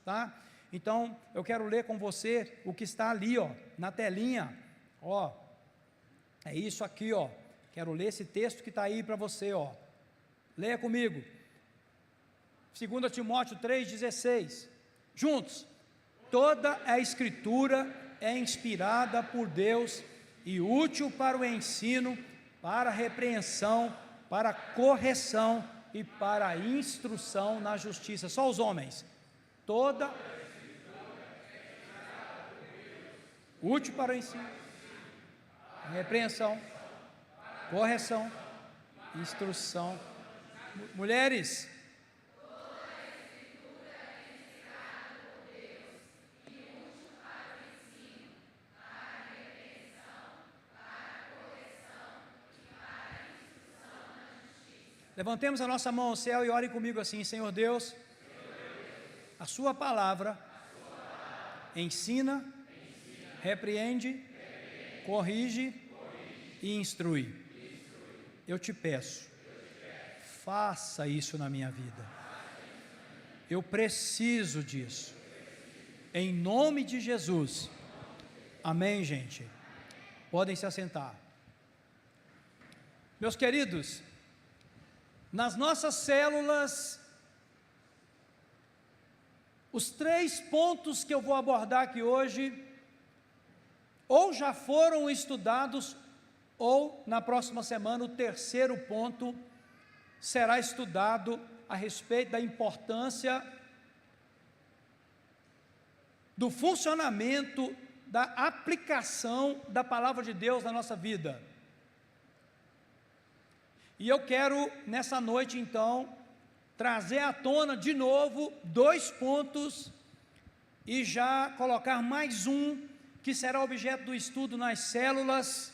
tá? Então, eu quero ler com você o que está ali, ó, na telinha, ó, é isso aqui, ó, quero ler esse texto que está aí para você, ó, leia comigo, 2 Timóteo 3,16, juntos, toda a Escritura é inspirada por Deus e útil para o ensino, para a repreensão, para a correção e para a instrução na justiça. Só os homens. Toda útil para o ensino, repreensão, correção, instrução. Mulheres, levantemos a nossa mão ao céu e orem comigo assim: Senhor Deus, a sua palavra ensina, repreende, corrige e instrui. Eu te peço, faça isso na minha vida. Eu preciso disso. Em nome de Jesus. Amém, gente? Podem se assentar. Meus queridos, nas nossas células, os 3 pontos que eu vou abordar aqui hoje, ou já foram estudados, ou na próxima semana o 3º ponto será estudado a respeito da importância do funcionamento, da aplicação da palavra de Deus na nossa vida. E eu quero, nessa noite então, trazer à tona de novo 2 pontos e já colocar mais um, que será objeto do estudo nas células,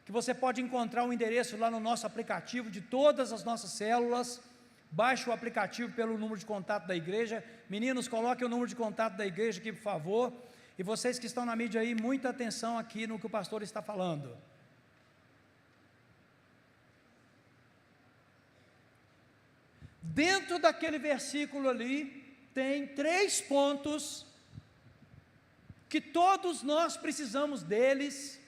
que você pode encontrar o endereço lá no nosso aplicativo de todas as nossas células. Baixe o aplicativo pelo número de contato da igreja. Meninos, coloquem o número de contato da igreja aqui, por favor. E vocês que estão na mídia aí, muita atenção aqui no que o pastor está falando. Dentro daquele versículo ali, tem 3 pontos, que todos nós precisamos deles,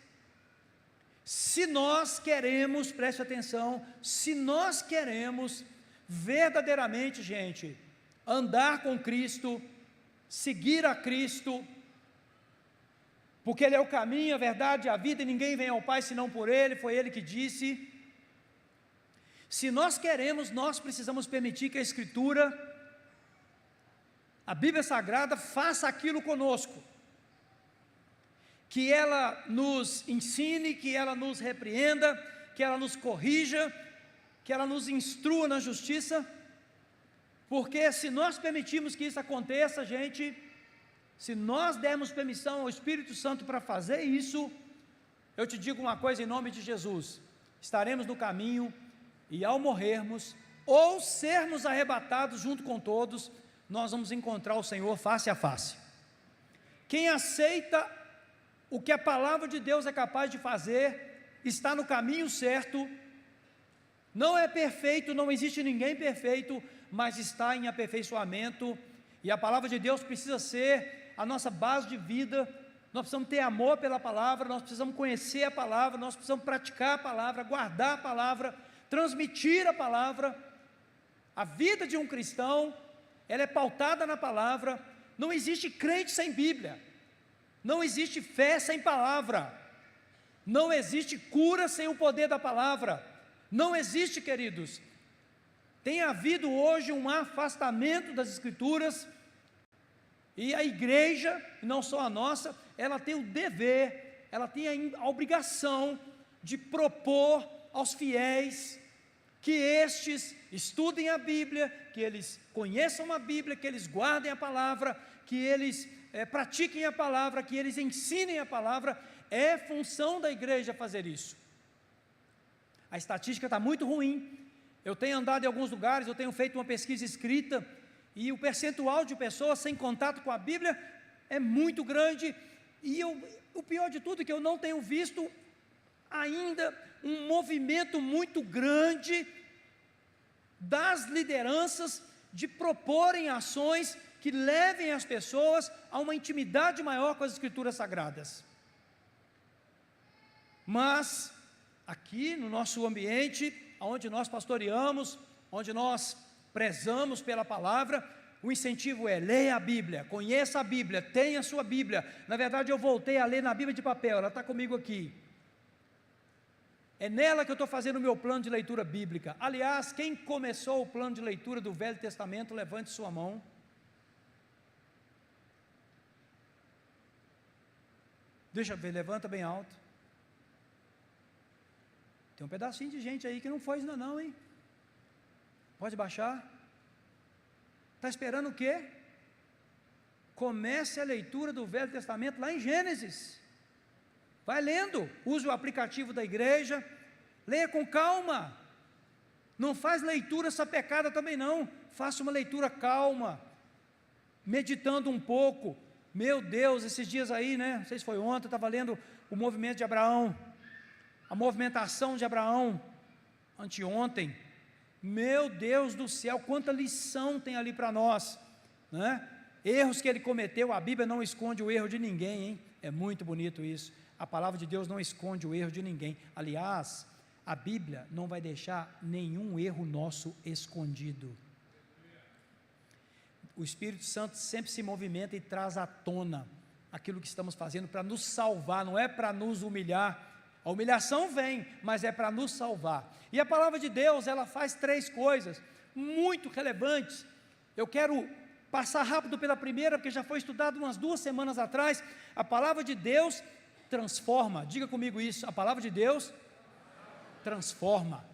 se nós queremos, preste atenção, se nós queremos verdadeiramente, gente, andar com Cristo, seguir a Cristo, porque Ele é o caminho, a verdade e a vida, e ninguém vem ao Pai senão por Ele, foi Ele que disse. Se nós queremos, nós precisamos permitir que a Escritura, a Bíblia Sagrada, faça aquilo conosco, que ela nos ensine, que ela nos repreenda, que ela nos corrija, que ela nos instrua na justiça, porque se nós permitirmos que isso aconteça, gente, se nós dermos permissão ao Espírito Santo para fazer isso, eu te digo uma coisa em nome de Jesus, estaremos no caminho, e ao morrermos, ou sermos arrebatados junto com todos, nós vamos encontrar o Senhor face a face. Quem aceita o que a palavra de Deus é capaz de fazer, está no caminho certo, não é perfeito, não existe ninguém perfeito, mas está em aperfeiçoamento, e a palavra de Deus precisa ser a nossa base de vida. Nós precisamos ter amor pela palavra, nós precisamos conhecer a palavra, nós precisamos praticar a palavra, guardar a palavra, transmitir a palavra. A vida de um cristão, ela é pautada na palavra. Não existe crente sem Bíblia, não existe fé sem palavra, não existe cura sem o poder da palavra, não existe, queridos. Tem havido hoje um afastamento das Escrituras, e a igreja, não só a nossa, ela tem o dever, ela tem a obrigação de propor aos fiéis que estes estudem a Bíblia, que eles conheçam a Bíblia, que eles guardem a palavra, que eles pratiquem a palavra, que eles ensinem a palavra. É função da igreja fazer isso. A estatística está muito ruim. Eu tenho andado em alguns lugares, eu tenho feito uma pesquisa escrita, e o percentual de pessoas sem contato com a Bíblia é muito grande, e o pior de tudo é que eu não tenho visto ainda um movimento muito grande das lideranças de proporem ações que levem as pessoas a uma intimidade maior com as Escrituras Sagradas. Mas, aqui no nosso ambiente, onde nós pastoreamos, onde nós prezamos pela palavra, o incentivo é: leia a Bíblia, conheça a Bíblia, tenha a sua Bíblia. Na verdade, eu voltei a ler na Bíblia de papel, ela está comigo aqui. É nela que eu estou fazendo o meu plano de leitura bíblica. Aliás, quem começou o plano de leitura do Velho Testamento, levante sua mão. Deixa eu ver, levanta bem alto. Tem um pedacinho de gente aí que não foi ainda não, hein? Pode baixar. Está esperando o quê? Comece a leitura do Velho Testamento lá em Gênesis. Vai lendo, use o aplicativo da igreja, leia com calma. Não faz leitura sapecada também não, faça uma leitura calma, meditando um pouco. Meu Deus, esses dias aí, né, não sei se foi ontem, eu estava lendo o movimento de Abraão, a movimentação de Abraão, anteontem. Meu Deus do céu, quanta lição tem ali para nós, né? Erros que ele cometeu, a Bíblia não esconde o erro de ninguém, hein? É muito bonito isso. A palavra de Deus não esconde o erro de ninguém. Aliás, a Bíblia não vai deixar nenhum erro nosso escondido. O Espírito Santo sempre se movimenta e traz à tona aquilo que estamos fazendo para nos salvar, não é para nos humilhar. A humilhação vem, mas é para nos salvar. E a palavra de Deus, ela faz 3 coisas muito relevantes. Eu quero passar rápido pela primeira, porque já foi estudado umas 2 semanas atrás. A palavra de Deus transforma. Diga comigo isso: a palavra de Deus transforma.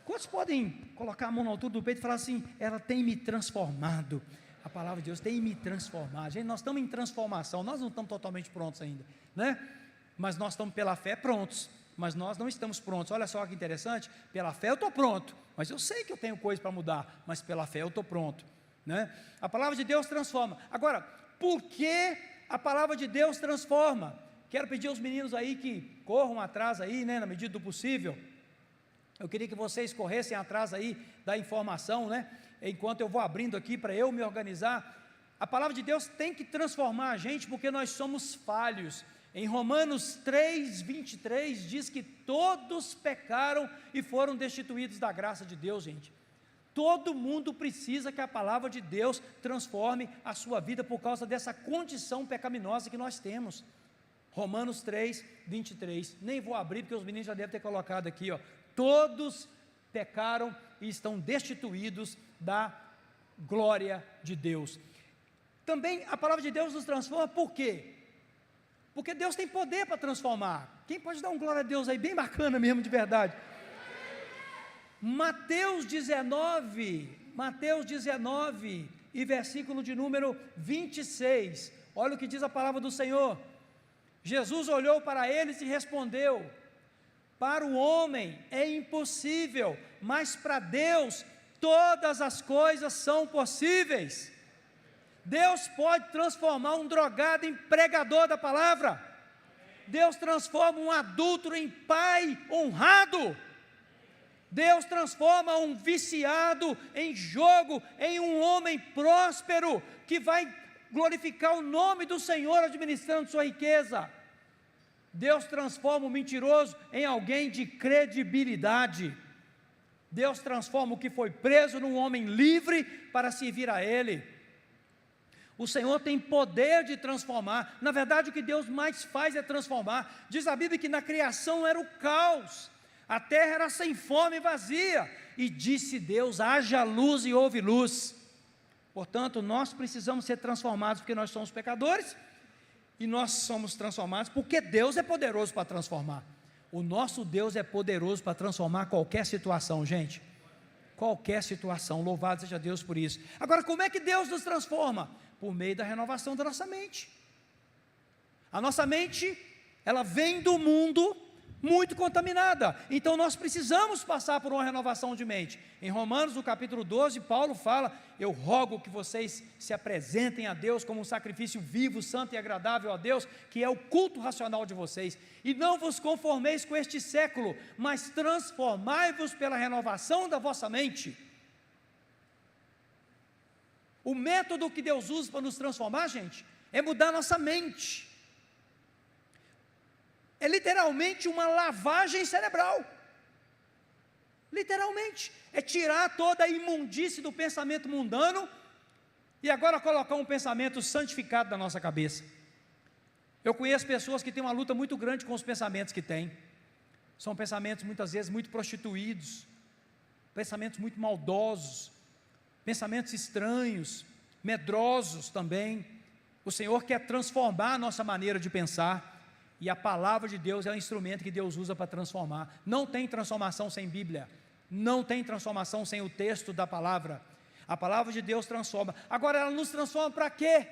Quantos podem colocar a mão na altura do peito e falar assim: ela tem me transformado? A palavra de Deus tem me transformado. Gente, nós estamos em transformação, nós não estamos totalmente prontos ainda, né? Mas nós estamos pela fé prontos, mas nós não estamos prontos. Olha só que interessante, pela fé eu estou pronto, mas eu sei que eu tenho coisa para mudar, mas pela fé eu estou pronto, né? A palavra de Deus transforma. Agora, por que a palavra de Deus transforma? Quero pedir aos meninos aí que corram atrás aí, né, na medida do possível. Eu queria que vocês corressem atrás aí da informação, né, enquanto eu vou abrindo aqui para eu me organizar. A palavra de Deus tem que transformar a gente, porque nós somos falhos. Em Romanos 3:23 diz que todos pecaram e foram destituídos da graça de Deus, gente. Todo mundo precisa que a palavra de Deus transforme a sua vida por causa dessa condição pecaminosa que nós temos. Romanos 3:23, nem vou abrir porque os meninos já devem ter colocado aqui, ó. Todos pecaram e estão destituídos da glória de Deus. Também a palavra de Deus nos transforma, por quê? Porque Deus tem poder para transformar. Quem pode dar um glória a Deus aí, bem bacana mesmo, de verdade? Mateus 19 e versículo de número 26, olha o que diz a palavra do Senhor. Jesus olhou para eles e respondeu: para o homem é impossível, mas para Deus todas as coisas são possíveis. Deus pode transformar um drogado em pregador da palavra. Deus transforma um adúltero em pai honrado. Deus transforma um viciado em jogo, em um homem próspero, que vai glorificar o nome do Senhor administrando sua riqueza. Deus transforma o mentiroso em alguém de credibilidade. Deus transforma o que foi preso num homem livre para servir a Ele. O Senhor tem poder de transformar. Na verdade, o que Deus mais faz é transformar. Diz a Bíblia que na criação era o caos, a terra era sem forma e vazia, e disse Deus: haja luz, e houve luz. Portanto, nós precisamos ser transformados, porque nós somos pecadores, e nós somos transformados porque Deus é poderoso para transformar. O nosso Deus é poderoso para transformar qualquer situação, gente. Qualquer situação, louvado seja Deus por isso. Agora, como é que Deus nos transforma? Por meio da renovação da nossa mente. A nossa mente, ela vem do mundo muito contaminada, então nós precisamos passar por uma renovação de mente. Em Romanos, no capítulo 12, Paulo fala: eu rogo que vocês se apresentem a Deus como um sacrifício vivo, santo e agradável a Deus, que é o culto racional de vocês, e não vos conformeis com este século, mas transformai-vos pela renovação da vossa mente. O método que Deus usa para nos transformar, gente, é mudar nossa mente. É literalmente uma lavagem cerebral. Literalmente. É tirar toda a imundície do pensamento mundano e agora colocar um pensamento santificado na nossa cabeça. Eu conheço pessoas que têm uma luta muito grande com os pensamentos que têm. São pensamentos muitas vezes muito prostituídos, pensamentos muito maldosos, pensamentos estranhos, medrosos também. O Senhor quer transformar a nossa maneira de pensar, e a palavra de Deus é o instrumento que Deus usa para transformar. Não tem transformação sem Bíblia, não tem transformação sem o texto da palavra. A palavra de Deus transforma. Agora, ela nos transforma para quê?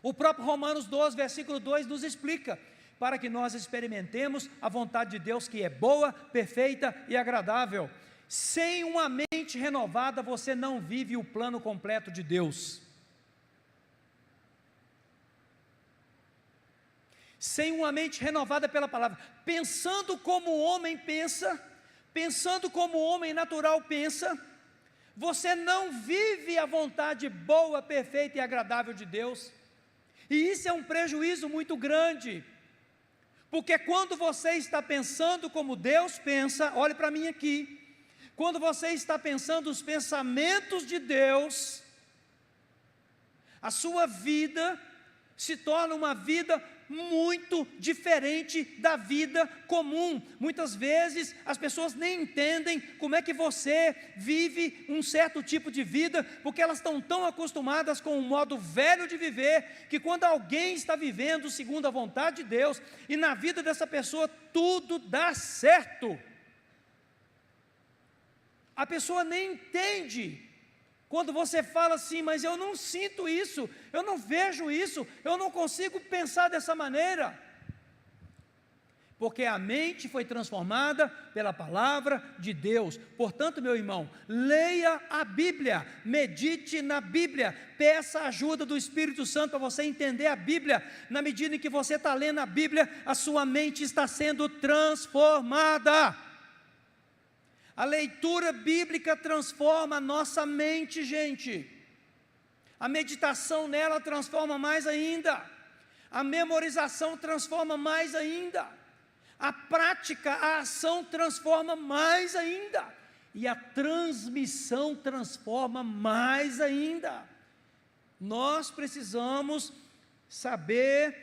O próprio Romanos 12, versículo 2 nos explica: para que nós experimentemos a vontade de Deus, que é boa, perfeita e agradável. Sem uma mente renovada, você não vive o plano completo de Deus. Sem uma mente renovada pela palavra, pensando como o homem pensa, pensando como o homem natural pensa, você não vive a vontade boa, perfeita e agradável de Deus. E isso é um prejuízo muito grande, porque quando você está pensando como Deus pensa, olhe para mim aqui, quando você está pensando os pensamentos de Deus, a sua vida se torna uma vida muito diferente da vida comum. Muitas vezes as pessoas nem entendem como é que você vive um certo tipo de vida, porque elas estão tão acostumadas com o modo velho de viver, que quando alguém está vivendo segundo a vontade de Deus, e na vida dessa pessoa tudo dá certo, a pessoa nem entende. Quando você fala assim, mas eu não sinto isso, eu não vejo isso, eu não consigo pensar dessa maneira, porque a mente foi transformada pela palavra de Deus. Portanto, meu irmão, leia a Bíblia, medite na Bíblia, peça a ajuda do Espírito Santo para você entender a Bíblia. Na medida em que você está lendo a Bíblia, a sua mente está sendo transformada. A leitura bíblica transforma a nossa mente, gente. A meditação nela transforma mais ainda. A memorização transforma mais ainda. A prática, a ação transforma mais ainda. E a transmissão transforma mais ainda. Nós precisamos saber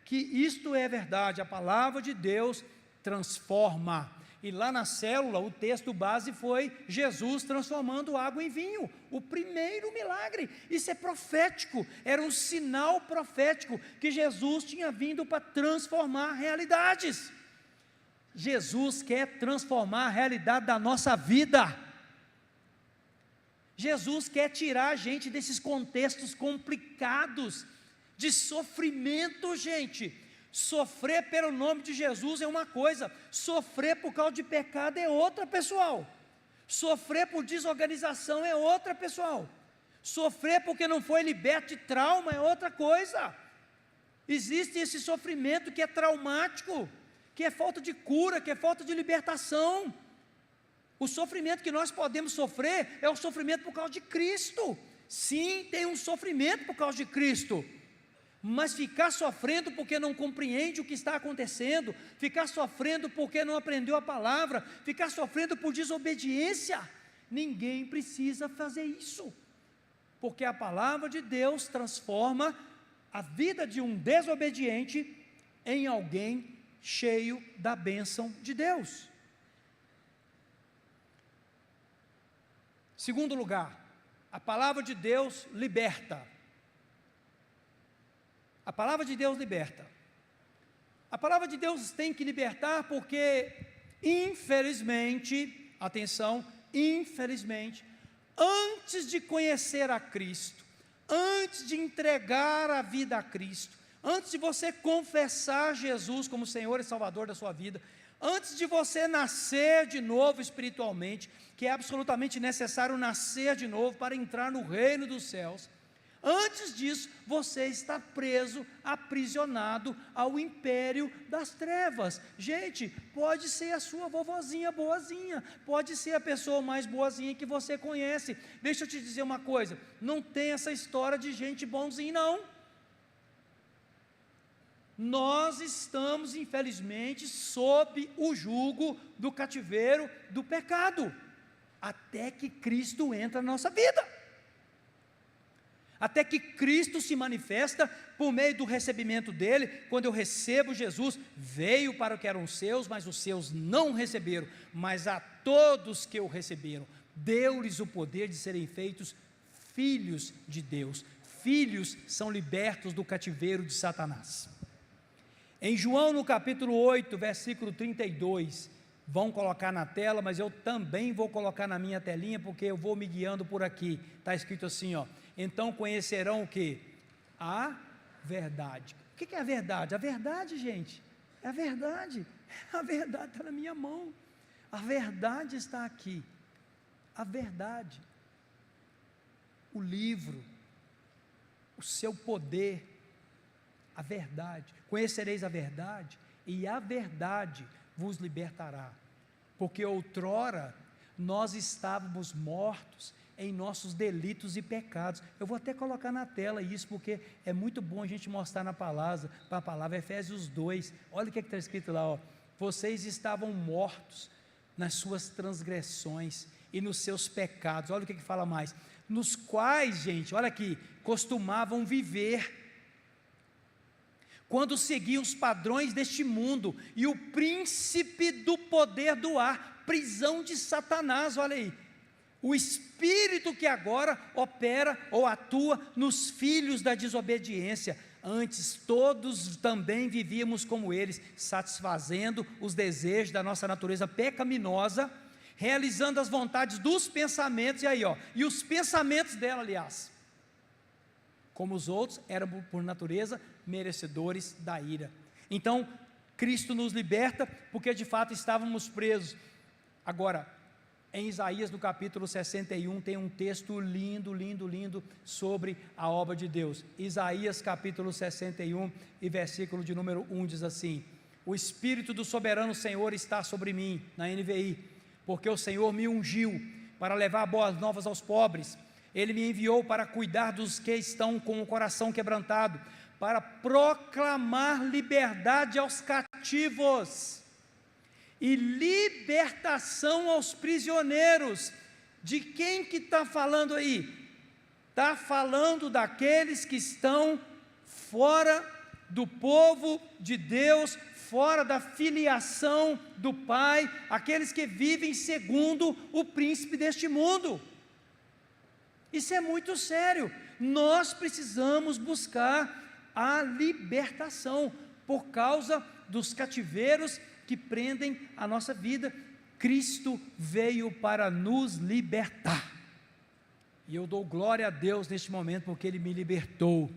que isto é verdade. A palavra de Deus transforma. E lá na célula, o texto base foi Jesus transformando água em vinho, o primeiro milagre. Isso é profético, era um sinal profético, que Jesus tinha vindo para transformar realidades. Jesus quer transformar a realidade da nossa vida. Jesus quer tirar a gente desses contextos complicados, de sofrimento, gente. Sofrer pelo nome de Jesus é uma coisa, sofrer por causa de pecado é outra, pessoal. Sofrer por desorganização é outra, pessoal. Sofrer porque não foi liberto de trauma é outra coisa. Existe esse sofrimento que é traumático, que é falta de cura, que é falta de libertação. O sofrimento que nós podemos sofrer é o sofrimento por causa de Cristo. Sim, tem um sofrimento por causa de Cristo. Mas ficar sofrendo porque não compreende o que está acontecendo, ficar sofrendo porque não aprendeu a palavra, ficar sofrendo por desobediência, ninguém precisa fazer isso, porque a palavra de Deus transforma a vida de um desobediente em alguém cheio da bênção de Deus. Segundo lugar, a palavra de Deus liberta. A palavra de Deus liberta. A palavra de Deus tem que libertar porque, infelizmente, atenção, infelizmente, antes de conhecer a Cristo, antes de entregar a vida a Cristo, antes de você confessar Jesus como Senhor e Salvador da sua vida, antes de você nascer de novo espiritualmente, que é absolutamente necessário nascer de novo para entrar no reino dos céus, Antes disso, você está preso, aprisionado ao império das trevas. Gente, pode ser a sua vovozinha boazinha, pode ser a pessoa mais boazinha que você conhece. Deixa eu te dizer uma coisa, não tem essa história de gente bonzinha não. Nós estamos, infelizmente, sob o jugo do cativeiro do pecado, até que Cristo entra na nossa vida. Até que Cristo se manifesta por meio do recebimento dele. Quando eu recebo Jesus, veio para o que eram seus, mas os seus não receberam, mas a todos que o receberam, deu-lhes o poder de serem feitos filhos de Deus. Filhos são libertos do cativeiro de Satanás. Em João, no capítulo 8, versículo 32, vão colocar na tela, mas eu também vou colocar na minha telinha, porque eu vou me guiando por aqui. Está escrito assim, ó: então conhecerão o que? A verdade. O que é a verdade? A verdade, gente, é a verdade. A verdade está na minha mão. A verdade está aqui. A verdade. O livro, o seu poder, a verdade. Conhecereis a verdade, e a verdade vos libertará. Porque outrora nós estávamos mortos em nossos delitos e pecados. Eu vou até colocar na tela isso, porque é muito bom a gente mostrar na palavra Efésios 2, olha o que está escrito lá, ó: vocês estavam mortos nas suas transgressões e nos seus pecados, olha o que fala mais, nos quais, gente, olha aqui, costumavam viver, quando seguiam os padrões deste mundo, e o príncipe do poder do ar, prisão de Satanás, olha aí, o espírito que agora opera ou atua nos filhos da desobediência. Antes todos também vivíamos como eles, satisfazendo os desejos da nossa natureza pecaminosa, realizando as vontades dos pensamentos, e aí ó, e os pensamentos dela, aliás, como os outros, eram por natureza merecedores da ira. Então Cristo nos liberta, porque de fato estávamos presos. Agora, em Isaías, no capítulo 61, tem um texto lindo, lindo, lindo, sobre a obra de Deus. Isaías capítulo 61 e versículo de número 1 diz assim: o Espírito do soberano Senhor está sobre mim, na NVI, porque o Senhor me ungiu para levar boas novas aos pobres. Ele me enviou para cuidar dos que estão com o coração quebrantado, para proclamar liberdade aos cativos e libertação aos prisioneiros. De quem que está falando aí? Está falando daqueles que estão fora do povo de Deus, fora da filiação do Pai, aqueles que vivem segundo o príncipe deste mundo. Isso é muito sério. Nós precisamos buscar a libertação por causa dos cativeiros que prendem a nossa vida. Cristo veio para nos libertar, e eu dou glória a Deus neste momento, porque Ele me libertou,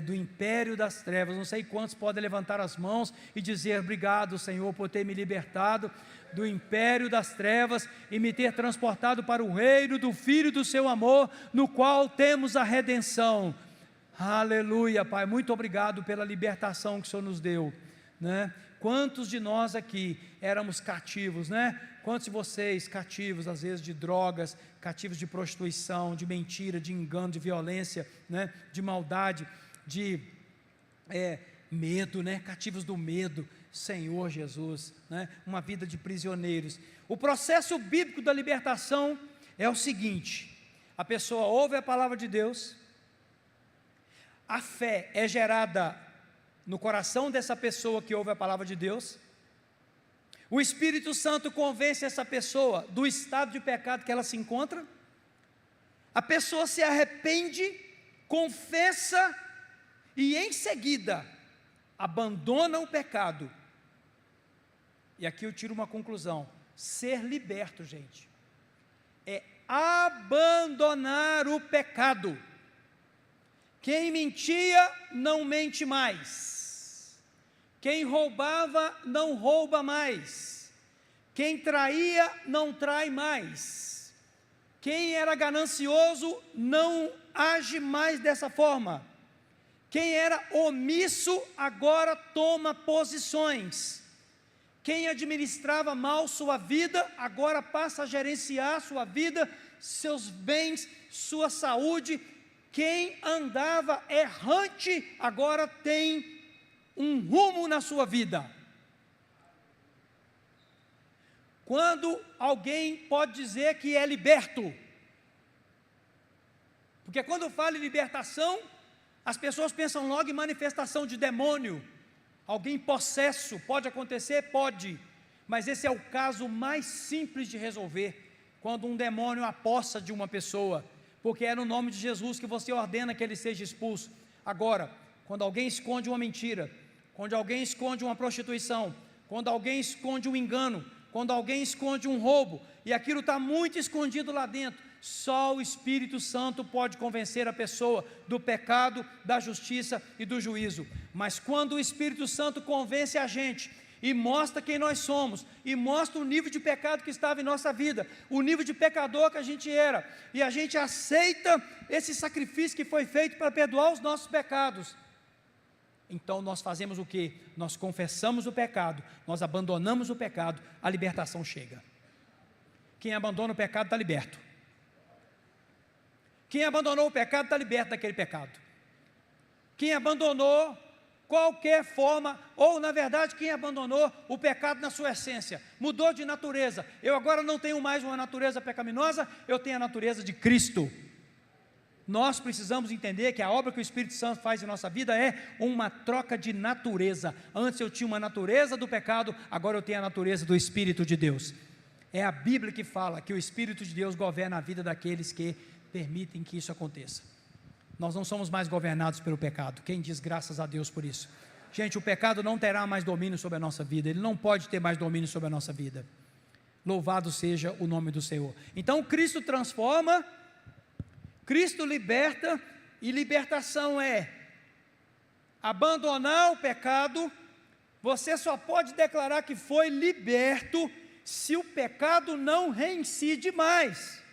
do império das trevas. Não sei quantos podem levantar as mãos e dizer: obrigado, Senhor, por ter me libertado do império das trevas e me ter transportado para o reino do Filho do seu amor, no qual temos a redenção. Aleluia, Pai, muito obrigado pela libertação que o Senhor nos deu, Quantos de nós aqui éramos cativos, Quantos de vocês cativos, às vezes, de drogas, cativos de prostituição, de mentira, de engano, de violência, de maldade, de medo, cativos do medo, Senhor Jesus, uma vida de prisioneiros. O processo bíblico da libertação é o seguinte: a pessoa ouve a palavra de Deus, a fé é gerada no coração dessa pessoa que ouve a palavra de Deus, o Espírito Santo convence essa pessoa do estado de pecado que ela se encontra, a pessoa se arrepende, confessa e em seguida abandona o pecado. E aqui eu tiro uma conclusão: ser liberto, gente, é abandonar o pecado. Quem mentia não mente mais, quem roubava não rouba mais, quem traía não trai mais, quem era ganancioso não age mais dessa forma. Quem era omisso agora toma posições. Quem administrava mal sua vida agora passa a gerenciar sua vida, seus bens, sua saúde. Quem andava errante agora tem um rumo na sua vida. Quando alguém pode dizer que é liberto? Porque quando fala em libertação, as pessoas pensam logo em manifestação de demônio, alguém possesso. Pode acontecer? Pode, mas esse é o caso mais simples de resolver, quando um demônio apossa de uma pessoa, porque é no nome de Jesus que você ordena que ele seja expulso. Agora, quando alguém esconde uma mentira, quando alguém esconde uma prostituição, quando alguém esconde um engano, quando alguém esconde um roubo, e aquilo está muito escondido lá dentro, só o Espírito Santo pode convencer a pessoa do pecado, da justiça e do juízo. Mas quando o Espírito Santo convence a gente e mostra quem nós somos, e mostra o nível de pecado que estava em nossa vida, o nível de pecador que a gente era, e a gente aceita esse sacrifício que foi feito para perdoar os nossos pecados, então nós fazemos o quê? Nós confessamos o pecado, nós abandonamos o pecado, a libertação chega. Quem abandona o pecado está liberto. Quem abandonou o pecado está liberto daquele pecado. Quem abandonou qualquer forma, ou na verdade quem abandonou o pecado na sua essência, mudou de natureza. Eu agora não tenho mais uma natureza pecaminosa, eu tenho a natureza de Cristo. Nós precisamos entender que a obra que o Espírito Santo faz em nossa vida é uma troca de natureza. Antes eu tinha uma natureza do pecado, agora eu tenho a natureza do Espírito de Deus. É a Bíblia que fala que o Espírito de Deus governa a vida daqueles que permitem que isso aconteça. Nós não somos mais governados pelo pecado. Quem diz graças a Deus por isso? Gente, o pecado não terá mais domínio sobre a nossa vida, ele não pode ter mais domínio sobre a nossa vida. Louvado seja o nome do Senhor. Então Cristo transforma, Cristo liberta, e libertação é abandonar o pecado. Você só pode declarar que foi liberto se o pecado não reincide mais.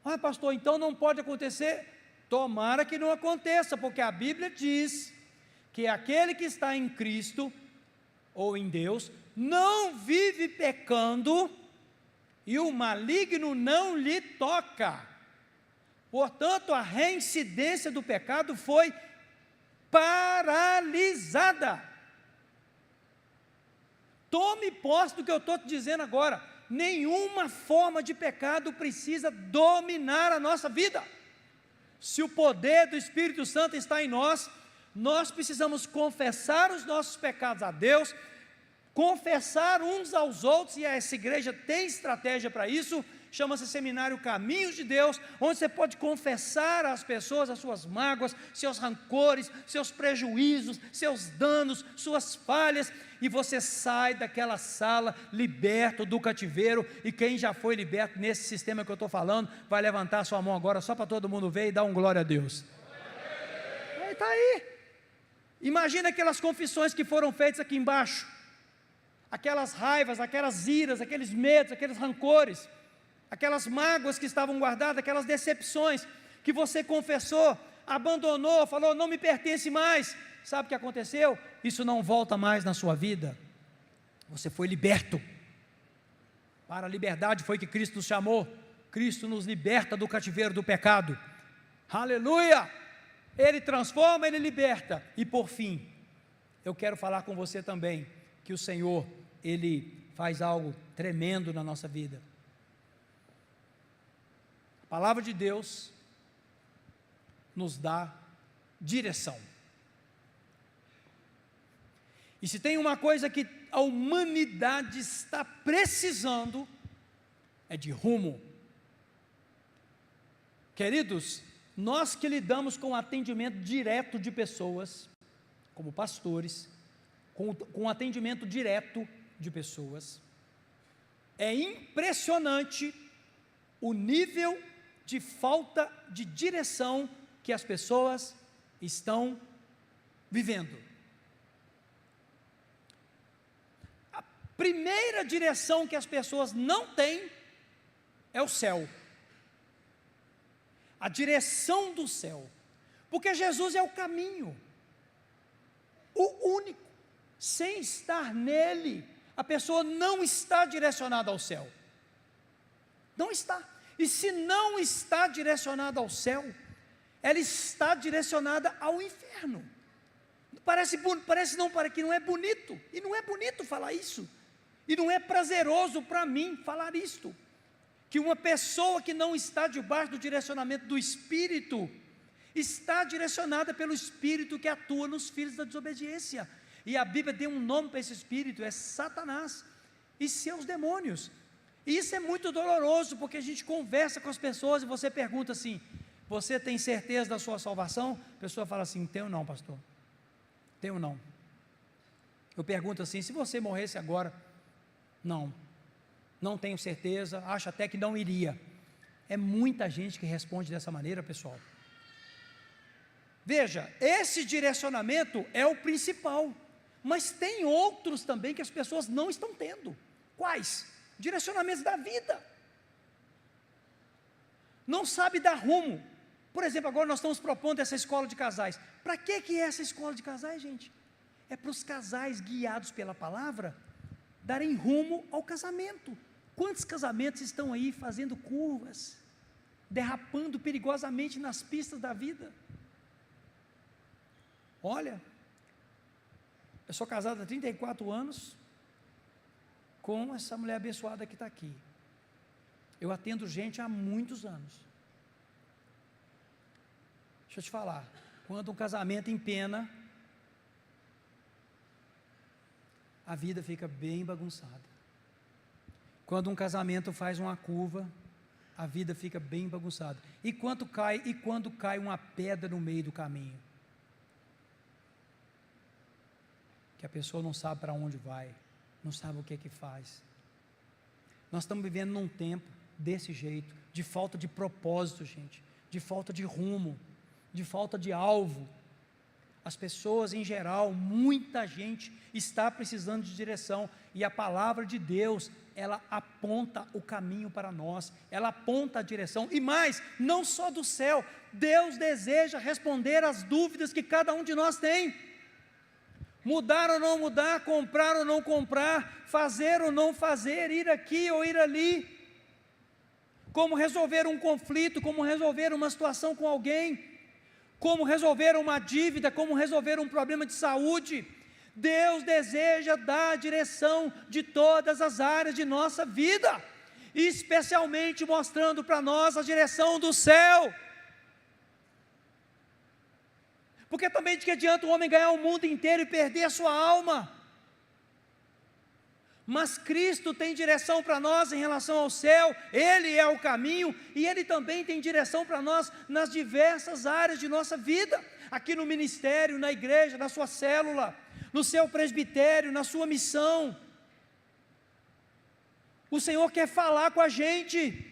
Ah, pastor, então não pode acontecer? Tomara que não aconteça, porque a Bíblia diz que aquele que está em Cristo, ou em Deus, não vive pecando, e o maligno não lhe toca. Portanto, a reincidência do pecado foi paralisada. Tome posse do que eu estou te dizendo agora. Nenhuma forma de pecado precisa dominar a nossa vida. Se o poder do Espírito Santo está em nós, nós precisamos confessar os nossos pecados a Deus, confessar uns aos outros, e essa igreja tem estratégia para isso, chama-se Seminário Caminhos de Deus, onde você pode confessar às pessoas as suas mágoas, seus rancores, seus prejuízos, seus danos, suas falhas, e você sai daquela sala liberto do cativeiro. E quem já foi liberto nesse sistema que eu estou falando, vai levantar a sua mão agora, só para todo mundo ver e dar um glória a Deus. Está aí. Imagina aquelas confissões que foram feitas aqui embaixo, aquelas raivas, aquelas iras, aqueles medos, aqueles rancores, aquelas mágoas que estavam guardadas, aquelas decepções que você confessou, abandonou, falou, não me pertence mais. Sabe o que aconteceu? Isso não volta mais na sua vida. Você foi liberto. Para a liberdade foi que Cristo nos chamou. Cristo nos liberta do cativeiro do pecado. Aleluia! Ele transforma, Ele liberta. E por fim, eu quero falar com você também, que o Senhor, Ele faz algo tremendo na nossa vida. A palavra de Deus nos dá direção. E se tem uma coisa que a humanidade está precisando, é de rumo. Queridos, nós que lidamos com atendimento direto de pessoas, como pastores, com atendimento direto de pessoas, é impressionante o nível de falta de direção que as pessoas estão vivendo. A primeira direção que as pessoas não têm é o céu. A direção do céu. Porque Jesus é o caminho, o único. Sem estar nele, a pessoa não está direcionada ao céu. Não está. E se não está direcionada ao céu, ela está direcionada ao inferno. Parece que não é bonito. E não é bonito falar isso. E não é prazeroso para mim falar isto. Que uma pessoa que não está debaixo do direcionamento do Espírito, está direcionada pelo Espírito que atua nos filhos da desobediência. E a Bíblia deu um nome para esse espírito, é Satanás e seus demônios. E isso é muito doloroso, porque a gente conversa com as pessoas e você pergunta assim: você tem certeza da sua salvação? A pessoa fala assim: tenho não, pastor, tenho não. Eu pergunto assim: se você morresse agora? Não tenho certeza, acho até que não iria. É muita gente que responde dessa maneira, pessoal. Veja, esse direcionamento é o principal, mas tem outros também que as pessoas não estão tendo. Quais? Direcionamentos da vida. Não sabe dar rumo. Por exemplo, agora nós estamos propondo essa escola de casais. Para que é essa escola de casais, gente? É para os casais guiados pela palavra darem rumo ao casamento. Quantos casamentos estão aí fazendo curvas, derrapando perigosamente nas pistas da vida? Olha, eu sou casado há 34 anos com essa mulher abençoada que está aqui. Eu atendo gente há muitos anos. Deixa eu te falar, quando um casamento empena, a vida fica bem bagunçada. Quando um casamento faz uma curva, a vida fica bem bagunçada. E quando cai uma pedra no meio do caminho, que a pessoa não sabe para onde vai, não sabe o que é que faz. Nós estamos vivendo num tempo desse jeito, de falta de propósito, gente, de falta de rumo, de falta de alvo. As pessoas em geral, muita gente está precisando de direção, e a palavra de Deus, ela aponta o caminho para nós, ela aponta a direção, e mais, não só do céu, Deus deseja responder às dúvidas que cada um de nós tem. Mudar ou não mudar, comprar ou não comprar, fazer ou não fazer, ir aqui ou ir ali, como resolver um conflito, como resolver uma situação com alguém, como resolver uma dívida, como resolver um problema de saúde. Deus deseja dar a direção de todas as áreas de nossa vida, especialmente mostrando para nós a direção do céu. Porque também de que adianta o homem ganhar o mundo inteiro e perder a sua alma? Mas Cristo tem direção para nós em relação ao céu, Ele é o caminho, e Ele também tem direção para nós nas diversas áreas de nossa vida, aqui no ministério, na igreja, na sua célula, no seu presbitério, na sua missão. O Senhor quer falar com a gente,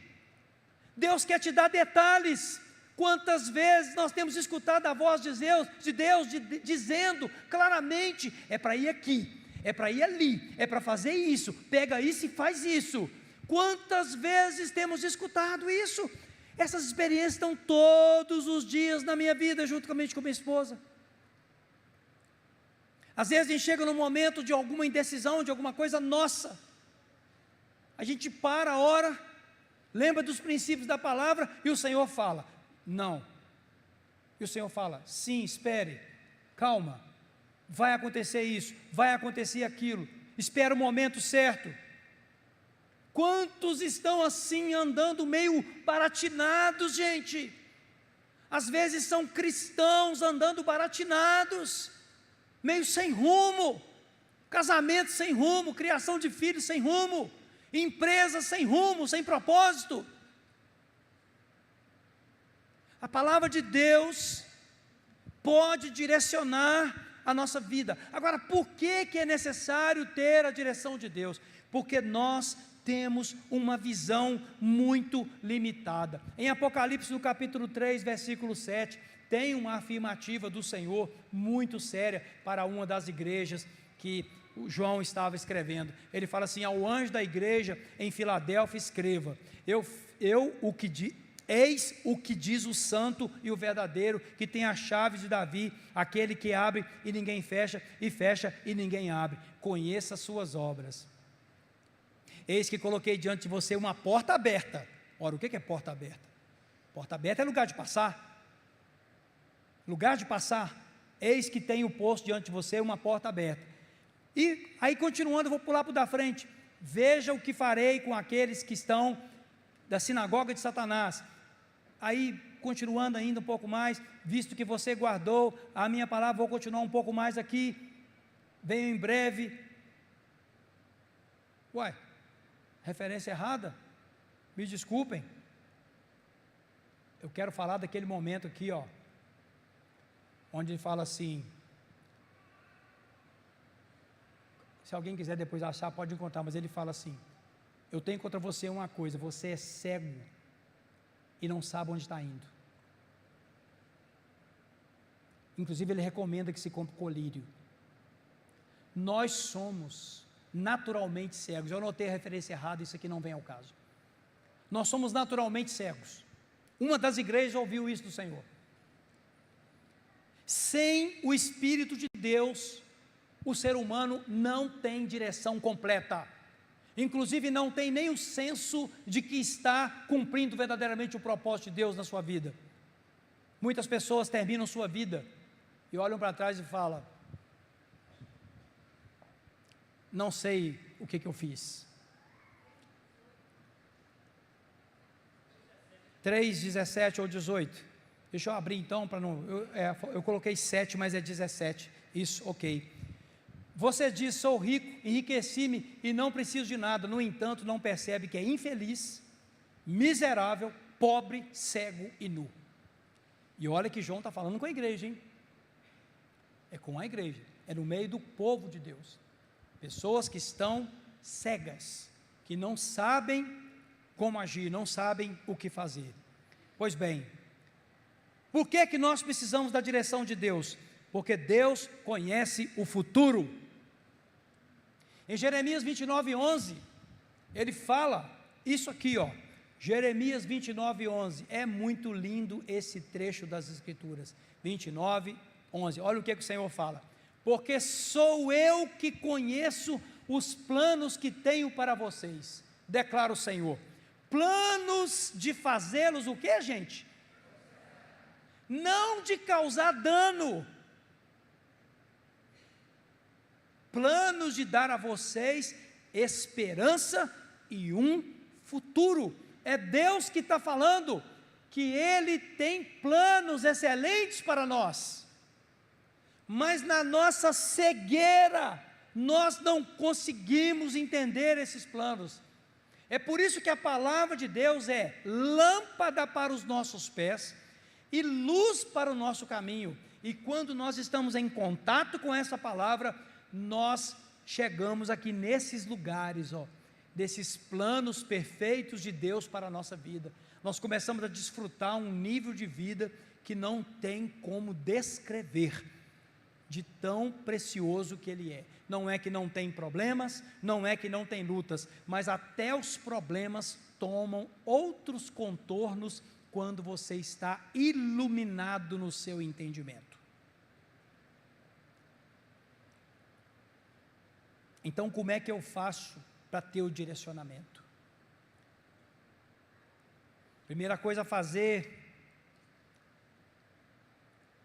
Deus quer te dar detalhes. Quantas vezes nós temos escutado a voz de Deus dizendo claramente: é para ir aqui, é para ir ali, é para fazer isso, pega isso e faz isso. Quantas vezes temos escutado isso? Essas experiências estão todos os dias na minha vida, juntamente com minha esposa. Às vezes a gente chega num momento de alguma indecisão, de alguma coisa nossa, a gente para, ora, lembra dos princípios da palavra, e o Senhor fala: não. E o Senhor fala: sim, espere, calma, vai acontecer isso, vai acontecer aquilo, espera o momento certo. Quantos estão assim, andando meio baratinados, gente? Às vezes são cristãos andando baratinados, meio sem rumo, casamento sem rumo, criação de filhos sem rumo, empresa sem rumo, sem propósito. A palavra de Deus pode direcionar a nossa vida. Agora, por que é necessário ter a direção de Deus? Porque nós temos uma visão muito limitada. Em Apocalipse, no capítulo 3, versículo 7, tem uma afirmativa do Senhor muito séria para uma das igrejas que o João estava escrevendo. Ele fala assim: ao anjo da igreja em Filadélfia escreva: eis o que diz o santo e o verdadeiro, que tem as chaves de Davi, aquele que abre e ninguém fecha, e fecha e ninguém abre. Conheça as suas obras. Eis que coloquei diante de você uma porta aberta. Ora, o que é porta aberta? Porta aberta é lugar de passar. Lugar de passar. Eis que tenho posto diante de você uma porta aberta. E aí, continuando, eu vou pular para o da frente. Veja o que farei com aqueles que estão da sinagoga de Satanás. Aí, continuando ainda um pouco mais, visto que você guardou a minha palavra, vou continuar um pouco mais aqui. Venho em breve. Uai, referência errada? Me desculpem. Eu quero falar daquele momento aqui, ó, onde ele fala assim, se alguém quiser depois achar, pode encontrar, mas ele fala assim, eu tenho contra você uma coisa, você é cego e não sabe onde está indo. Inclusive ele recomenda que se compre colírio. Nós somos naturalmente cegos. Eu anotei a referência errada, isso aqui não vem ao caso. Nós somos naturalmente cegos. Uma das igrejas ouviu isso do Senhor. Sem o Espírito de Deus, o ser humano não tem direção completa. Inclusive não tem nem o senso de que está cumprindo verdadeiramente o propósito de Deus na sua vida. Muitas pessoas terminam sua vida e olham para trás e falam, não sei o que eu fiz. 3, 17 ou 18. Deixa eu abrir então, para não... Eu coloquei 7, mas é 17. Isso, ok. Você diz, sou rico, enriqueci-me e não preciso de nada. No entanto, não percebe que é infeliz, miserável, pobre, cego e nu. E olha que João está falando com a igreja, hein? É com a igreja. É no meio do povo de Deus. Pessoas que estão cegas, que não sabem como agir, não sabem o que fazer. Pois bem, por que nós precisamos da direção de Deus? Porque Deus conhece o futuro. Em Jeremias 29, 11, ele fala isso aqui, ó, Jeremias 29, 11, é muito lindo esse trecho das Escrituras, 29, 11, olha o que o Senhor fala, porque sou eu que conheço os planos que tenho para vocês, declara o Senhor, planos de fazê-los o que, gente? Não de causar dano, planos de dar a vocês esperança e um futuro. É Deus que está falando que Ele tem planos excelentes para nós, mas na nossa cegueira, nós não conseguimos entender esses planos. É por isso que a palavra de Deus é lâmpada para os nossos pés e luz para o nosso caminho. E quando nós estamos em contato com essa palavra, nós chegamos aqui nesses lugares, ó, desses planos perfeitos de Deus para a nossa vida. Nós começamos a desfrutar um nível de vida que não tem como descrever, de tão precioso que Ele é. Não é que não tem problemas, não é que não tem lutas, mas até os problemas tomam outros contornos quando você está iluminado no seu entendimento. Então, como é que eu faço para ter o direcionamento? Primeira coisa a fazer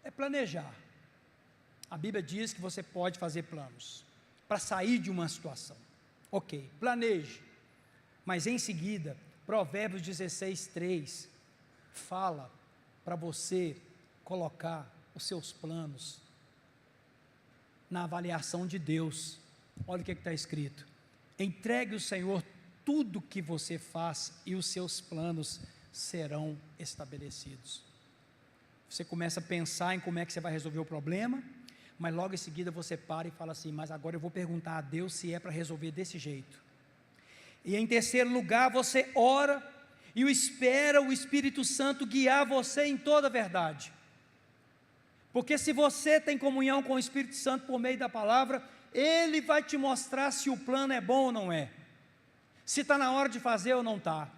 é planejar. A Bíblia diz que você pode fazer planos para sair de uma situação. Ok, planeje. Mas em seguida, Provérbios 16, 3 fala para você colocar os seus planos na avaliação de Deus. Olha o que está escrito: entregue ao Senhor tudo que você faz e os seus planos serão estabelecidos. Você começa a pensar em como é que você vai resolver o problema, mas logo em seguida você para e fala assim, mas agora eu vou perguntar a Deus se é para resolver desse jeito. E em terceiro lugar, você ora e espera o Espírito Santo guiar você em toda a verdade. Porque se você tem comunhão com o Espírito Santo por meio da palavra, Ele vai te mostrar se o plano é bom ou não é, se está na hora de fazer ou não está,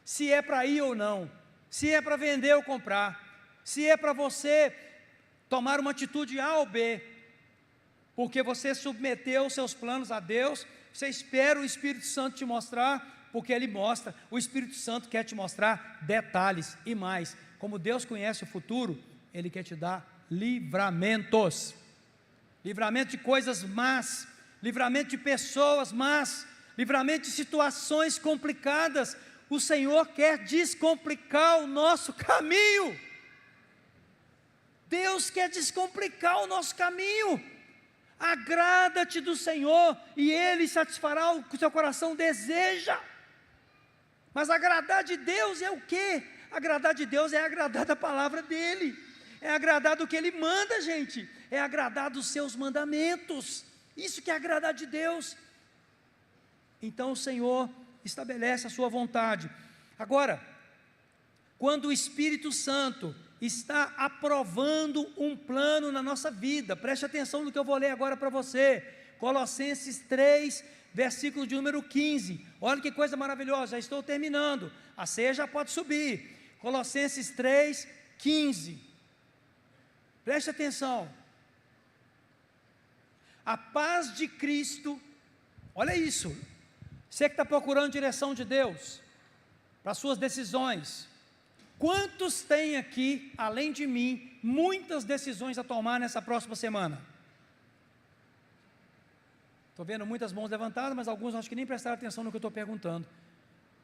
se é para ir ou não, se é para vender ou comprar, se é para você tomar uma atitude A ou B, porque você submeteu os seus planos a Deus, você espera o Espírito Santo te mostrar, porque Ele mostra, o Espírito Santo quer te mostrar detalhes e mais, como Deus conhece o futuro, Ele quer te dar livramentos, livramento de coisas más, livramento de pessoas más, livramento de situações complicadas. O Senhor quer descomplicar o nosso caminho, Deus quer descomplicar o nosso caminho. Agrada-te do Senhor e Ele satisfará o que o seu coração deseja. Mas agradar de Deus é o quê? Agradar de Deus é agradar da palavra dEle, é agradar do que Ele manda, gente, é agradar dos seus mandamentos, isso que é agradar de Deus. Então o Senhor estabelece a sua vontade. Agora, quando o Espírito Santo está aprovando um plano na nossa vida, preste atenção no que eu vou ler agora para você, Colossenses 3, versículo de número 15, olha que coisa maravilhosa, já estou terminando, a ceia já pode subir, Colossenses 3, 15, preste atenção, a paz de Cristo, olha isso, você que está procurando direção de Deus, para as suas decisões, quantos tem aqui, além de mim, muitas decisões a tomar nessa próxima semana? Estou vendo muitas mãos levantadas, mas alguns acho que nem prestaram atenção no que eu estou perguntando,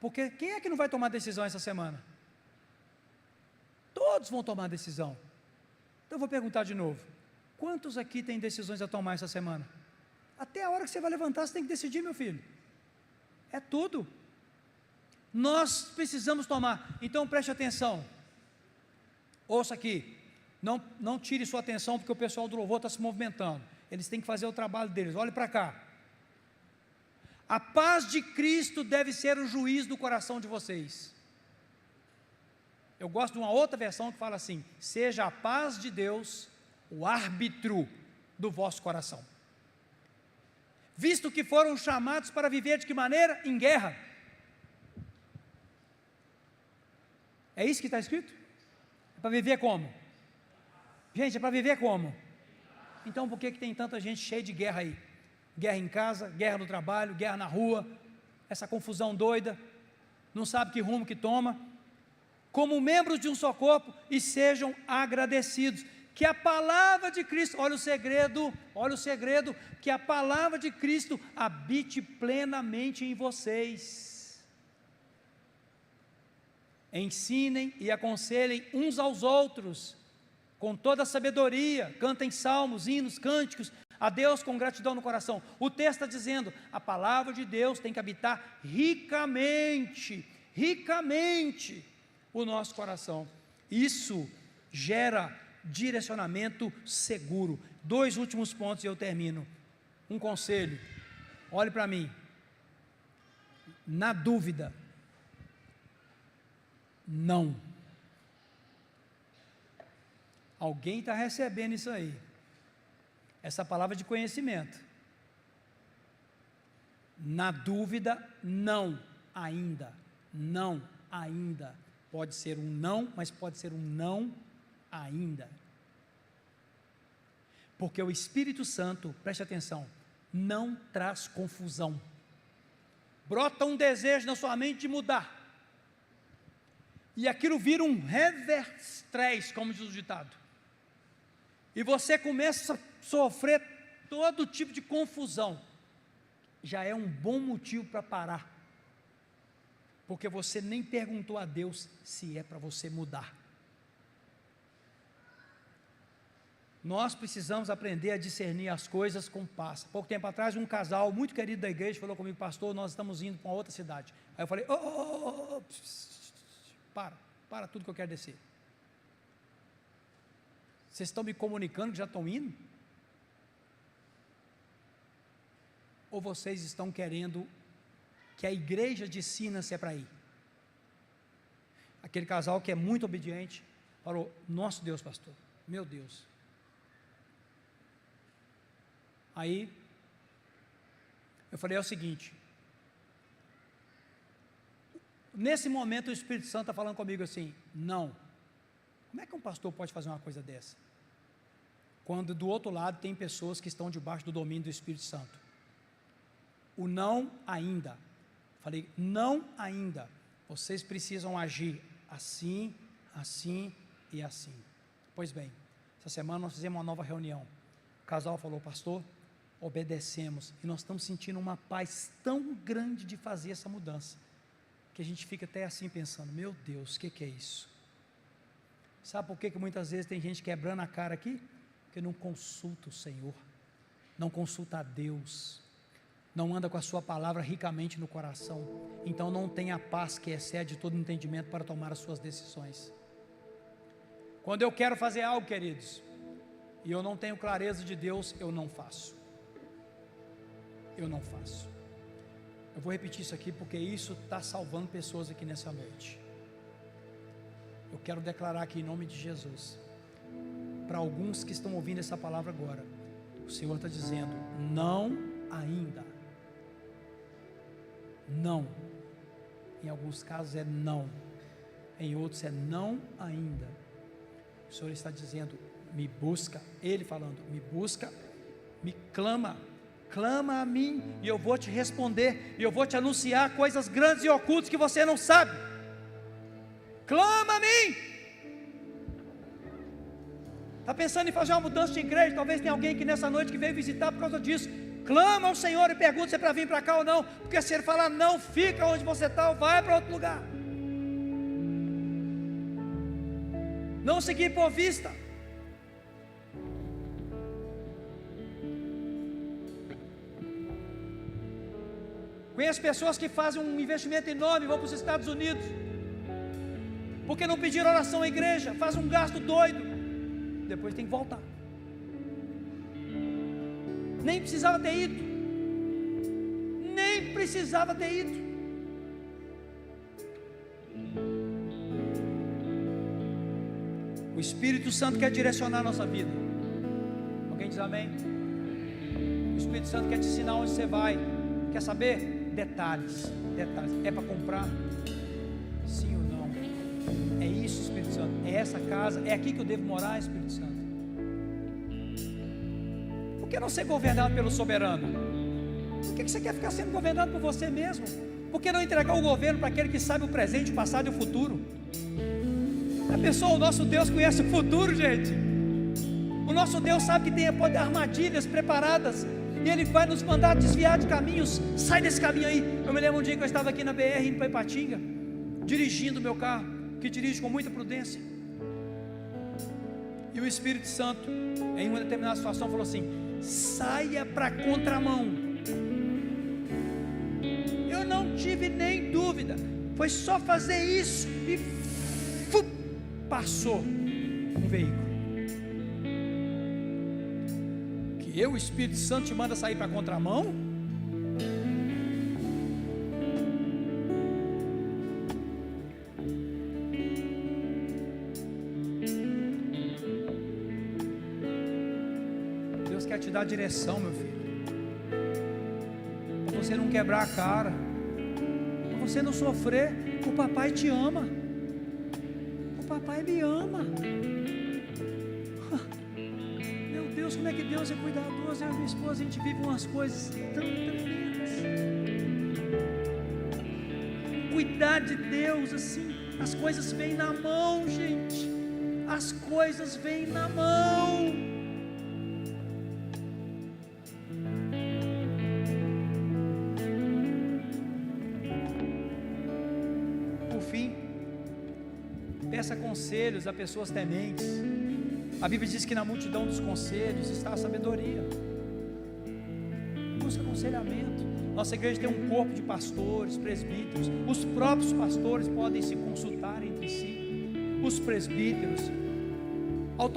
porque quem é que não vai tomar decisão essa semana? Todos vão tomar decisão. Então eu vou perguntar de novo, quantos aqui têm decisões a tomar essa semana? Até a hora que você vai levantar, você tem que decidir, meu filho, é tudo, nós precisamos tomar. Então preste atenção, ouça aqui, não tire sua atenção, porque o pessoal do louvor está se movimentando, eles têm que fazer o trabalho deles, olhe para cá, a paz de Cristo deve ser o juiz do coração de vocês. Eu gosto de uma outra versão que fala assim, seja a paz de Deus o árbitro do vosso coração, visto que foram chamados para viver de que maneira? Em guerra. É isso que está escrito? É para viver como? Gente, é para viver como? Então por que tem tanta gente cheia de guerra aí? Guerra em casa, guerra no trabalho, guerra na rua, essa confusão doida, não sabe que rumo que toma, como membros de um só corpo, e sejam agradecidos, que a palavra de Cristo, olha o segredo, que a palavra de Cristo habite plenamente em vocês, ensinem e aconselhem uns aos outros, com toda a sabedoria, cantem salmos, hinos, cânticos, a Deus com gratidão no coração. O texto está dizendo, a palavra de Deus tem que habitar ricamente o nosso coração, isso gera direcionamento seguro. 2 últimos pontos e eu termino. Um conselho, olhe para mim, na dúvida, não. Alguém está recebendo isso aí, essa palavra de conhecimento. Na dúvida, não ainda, pode ser um não, mas pode ser um não ainda, porque o Espírito Santo, preste atenção, não traz confusão, brota um desejo na sua mente de mudar, e aquilo vira um reverstress, como diz o ditado, e você começa a sofrer todo tipo de confusão, já é um bom motivo para parar, porque você nem perguntou a Deus se é para você mudar. Nós precisamos aprender a discernir as coisas com paz. Pouco tempo atrás, um casal muito querido da igreja falou comigo, pastor, nós estamos indo para uma outra cidade. Aí eu falei, para tudo que eu quero descer. Vocês estão me comunicando que já estão indo? Ou vocês estão querendo que a igreja ensina se é para ir? Aquele casal que é muito obediente, falou, nosso Deus, pastor, meu Deus. Aí, eu falei, é o seguinte, Nesse momento o Espírito Santo está falando comigo assim: não. Como é que um pastor pode fazer uma coisa dessa? Quando do outro lado tem pessoas que estão debaixo do domínio do Espírito Santo. O não ainda. Falei, não ainda. Vocês precisam agir assim, assim e assim. Pois bem, essa semana nós fizemos uma nova reunião. O casal falou: pastor, obedecemos, e nós estamos sentindo uma paz tão grande de fazer essa mudança, que a gente fica até assim pensando: meu Deus, o que é isso? Sabe por que muitas vezes tem gente quebrando a cara aqui? Porque não consulta o Senhor, não consulta a Deus, não anda com a sua palavra ricamente no coração, então não tem a paz que excede todo entendimento para tomar as suas decisões. Quando eu quero fazer algo, queridos, e eu não tenho clareza de Deus, eu não faço. Eu não faço. Eu vou repetir isso aqui porque isso está salvando pessoas aqui nessa noite. Eu quero declarar aqui em nome de Jesus, para alguns que estão ouvindo essa palavra agora, o Senhor está dizendo: não ainda. Não. Em alguns casos é não, em outros é não ainda. O Senhor está dizendo: me busca. Ele falando: me busca, me clama, clama a mim, e eu vou te responder, e eu vou te anunciar coisas grandes e ocultas que você não sabe. Clama a mim. Está pensando em fazer uma mudança de igreja? Talvez tenha alguém que nessa noite que veio visitar por causa disso. Clama ao Senhor e pergunta se é para vir para cá ou não, porque se Ele falar não, fica onde você está ou vai para outro lugar. Não seguir por vista. Conheço pessoas que fazem um investimento enorme, vão para os Estados Unidos, porque não pediram oração à igreja, faz um gasto doido, depois tem que voltar. Nem precisava ter ido. Nem precisava ter ido. O Espírito Santo quer direcionar a nossa vida. Alguém diz amém? O Espírito Santo quer te ensinar onde você vai. Quer saber? Detalhes. Detalhes. É para comprar? Sim ou não? É isso, Espírito Santo. É essa casa. É aqui que eu devo morar, Espírito Santo. Por que não ser governado pelo soberano? Por que você quer ficar sendo governado por você mesmo? Por que não entregar o governo para aquele que sabe o presente, o passado e o futuro? A pessoa, o nosso Deus conhece o futuro, gente. O nosso Deus sabe que tem armadilhas preparadas, e Ele vai nos mandar desviar de caminhos. Sai desse caminho aí. Eu me lembro um dia que eu estava aqui na BR, indo para Ipatinga, dirigindo o meu carro, que dirijo com muita prudência, e o Espírito Santo, em uma determinada situação, falou assim: saia para contramão. Eu não tive nem dúvida, foi só fazer isso e passou um veículo. Que o Espírito Santo te manda sair para contramão? Deus quer te dar direção, meu filho, para você não quebrar a cara, para você não sofrer. O papai te ama. Papai me ama. Meu Deus, como é que Deus é cuidadoso. Eu e minha esposa, a gente vive umas coisas tão tremendas. Cuidar de Deus, assim, as coisas vêm na mão, gente. As coisas vêm na mão. Por fim, peça conselhos a pessoas tementes. A Bíblia diz que na multidão dos conselhos está a sabedoria. Busca aconselhamento. Nossa igreja tem um corpo de pastores, presbíteros. Os próprios pastores podem se consultar entre si. Os presbíteros, ao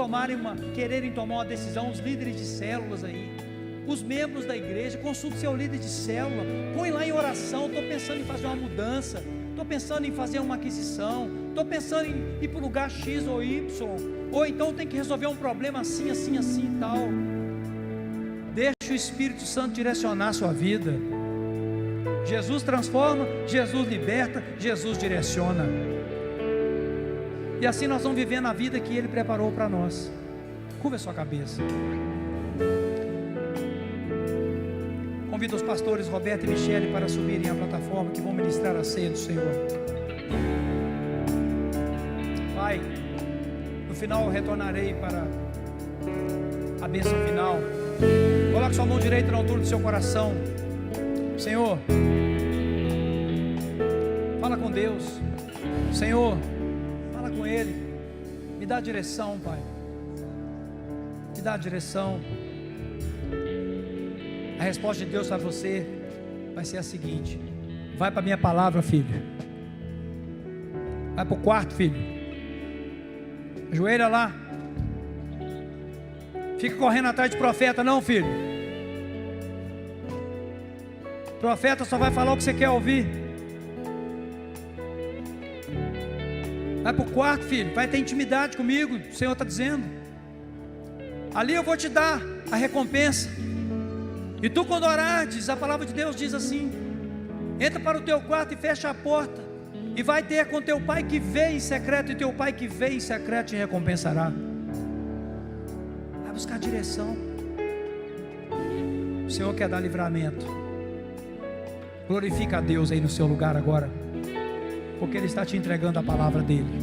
quererem tomar uma decisão, os líderes de células aí, os membros da igreja, consulte seu líder de célula, põe lá em oração: estou pensando em fazer uma mudança, estou pensando em fazer uma aquisição, estou pensando em ir para o lugar X ou Y, ou então tem que resolver um problema assim, assim, assim e tal. Deixa o Espírito Santo direcionar a sua vida. Jesus transforma, Jesus liberta, Jesus direciona. E assim nós vamos viver na vida que Ele preparou para nós. Curva a sua cabeça. Convido os pastores Roberto e Michele para subirem à plataforma, que vão ministrar a ceia do Senhor. Pai, no final eu retornarei para a bênção final. Coloque sua mão direita na altura do seu coração. Senhor, fala com Deus. Senhor, fala com Ele. Me dá a direção, Pai. Me dá a direção. A resposta de Deus para você vai ser a seguinte: vai para a minha palavra, filho. Vai para o quarto, filho. Ajoelha lá. Fica correndo atrás de profeta, não, filho. Profeta só vai falar o que você quer ouvir. Vai para o quarto, filho. Vai ter intimidade comigo. O Senhor está dizendo. Ali eu vou te dar a recompensa. E tu, quando orares, a palavra de Deus diz assim: entra para o teu quarto e fecha a porta, e vai ter com teu pai que vê em secreto, e teu pai que vê em secreto te recompensará. Vai buscar direção. O Senhor quer dar livramento. Glorifica a Deus aí no seu lugar agora, porque Ele está te entregando a palavra dEle.